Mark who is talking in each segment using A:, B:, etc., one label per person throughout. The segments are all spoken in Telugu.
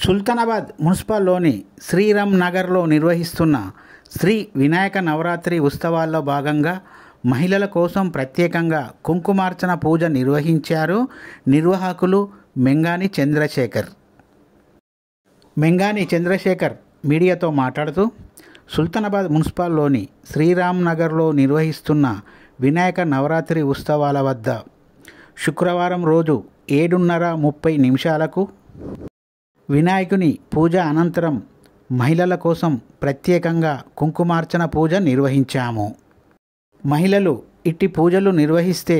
A: సుల్తానాబాద్ మున్సిపల్లోని శ్రీరామ్ నగర్లో నిర్వహిస్తున్న శ్రీ వినాయక నవరాత్రి ఉత్సవాల్లో భాగంగా మహిళల కోసం ప్రత్యేకంగా కుంకుమార్చన పూజ నిర్వహించారు నిర్వాహకులు మెంగాని చంద్రశేఖర్ మీడియాతో మాట్లాడుతూ సుల్తానాబాద్ మున్సిపల్లోని శ్రీరామ్ నగర్లో నిర్వహిస్తున్న వినాయక నవరాత్రి ఉత్సవాల వద్ద శుక్రవారం రోజు 7:30 వినాయకుని పూజ అనంతరం మహిళల కోసం ప్రత్యేకంగా కుంకుమార్చన పూజ నిర్వహించాము. మహిళలు ఇట్టి పూజలు నిర్వహిస్తే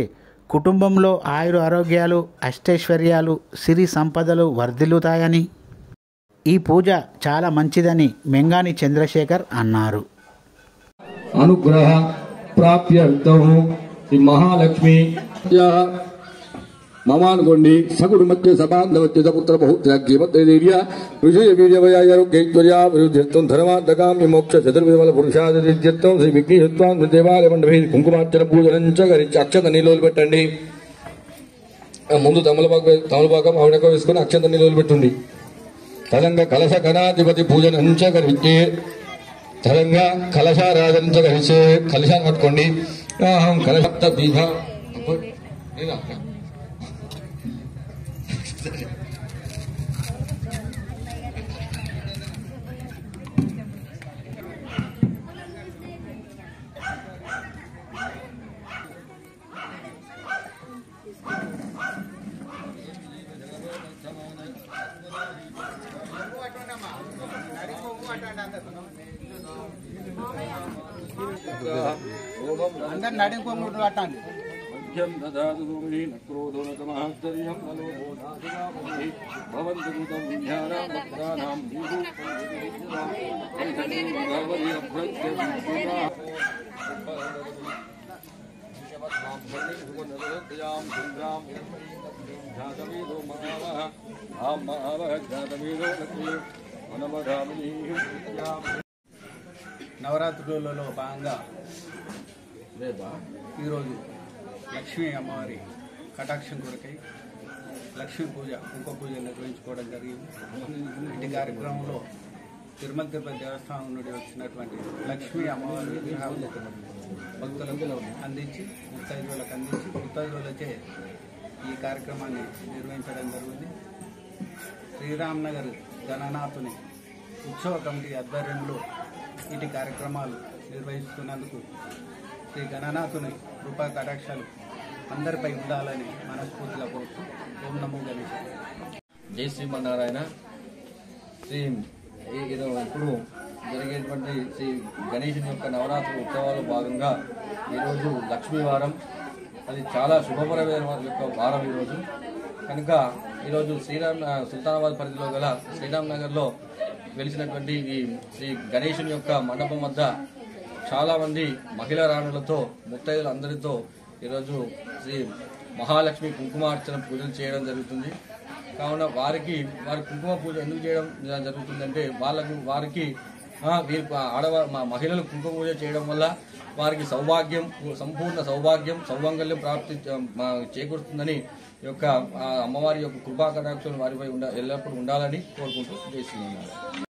A: కుటుంబంలో ఆయురారోగ్యాలు, అష్టైశ్వర్యాలు, సిరి సంపదలు వర్ధిల్లుతాయని, ఈ పూజ చాలా మంచిదని మెంగాని చంద్రశేఖర్ అన్నారు.
B: అనుగ్రహ ప్రాప్త్యర్థం శ్రీ మహాలక్ష్మి మమానుకోండి సగుడు మధ్య సబాంధవత్య సపుత్ర బహుత్రాగ్య మధ్య విజయ వీర్యవయారోగ్యైశ్వర్యా విరుద్ధ్యత్వం ధర్మార్థకాం విమోక్ష చతుర్విమల పురుషాదిత్యత్వం శ్రీ విఘ్నేశ్వరం దేవాలయ మండపే కుంకుమార్చన పూజనంచ గరించి అక్షత నీళ్ళు పెట్టండి. ముందు తమలపాకం ఆవిడక వేసుకుని అక్షత నీళ్ళు పెట్టండి. తలంగా కలశ గణాధిపతి పూజనంచ గరిచే తలంగా కలశారాధనంచ గరిచే కలశాన్ని పట్టుకోండి. కలశ బీభ
A: అందరు నడుముకోముడు పట్టండి.
B: మధ్యం దదాతు భూమిని నక్రోధో నతమహత్తర్యం నలోభోధాదివామహి భవంతు కృతం విద్యానాం భక్తానాం
A: నవరాత్రులలో భాగంగా ఈరోజు లక్ష్మీ అమ్మవారి కటాక్షం కొరకై లక్ష్మీ పూజ కుంకుమ పూజ నిర్వహించుకోవడం జరిగింది. ఇటు కార్యక్రమంలో తిరుమల తిరుపతి దేవస్థానం నుండి వచ్చినటువంటి లక్ష్మీ అమ్మవారి విగ్రహాలు భక్తులకు అందించి ముత్తైదువులచే ఈ కార్యక్రమాన్ని నిర్వహించడం జరిగింది. శ్రీరామ్ నగర్ గణనాథుని ఉత్సవ కమిటీ ఆధ్వర్యంలో ఇటు కార్యక్రమాలు నిర్వహిస్తున్నందుకు శ్రీ గణనాథుని కృపా కటాక్షాలు అందరిపై ఉండాలని మనస్ఫూర్తిగా కోరుతూ ఓం నమో గణేశ.
C: జై శ్రీమన్నారాయణ. ఇప్పుడు జరిగేటువంటి శ్రీ గణేశుని యొక్క నవరాత్రి ఉత్సవాల్లో భాగంగా ఈరోజు లక్ష్మీవారం, అది చాలా శుభపరమైన యొక్క వారం ఈరోజు కనుక ఈరోజు సుల్తానాబాద్ పరిధిలో గల శ్రీరామ్ నగర్లో వెలిసినటువంటి ఈ శ్రీ గణేశుని యొక్క మండపం వద్ద చాలామంది మహిళా రాణులతో ముత్తైదులు అందరితో ఈరోజు శ్రీ మహాలక్ష్మి కుంకుమార్చన పూజలు చేయడం జరుగుతుంది. కావున వారి కుంకుమ పూజ ఎందుకు చేయడం జరుగుతుందంటే వారికి మహిళలు కుంకుమ పూజ చేయడం వల్ల వారికి సౌభాగ్యం, సంపూర్ణ సౌభాగ్యం, సౌమంగళ్యం ప్రాప్తి చేకూరుతుందని యొక్క అమ్మవారి యొక్క కృపా కటాక్షం వారిపై ఎల్లప్పుడూ ఉండాలని కోరుకుంటూ చేస్తున్నాను.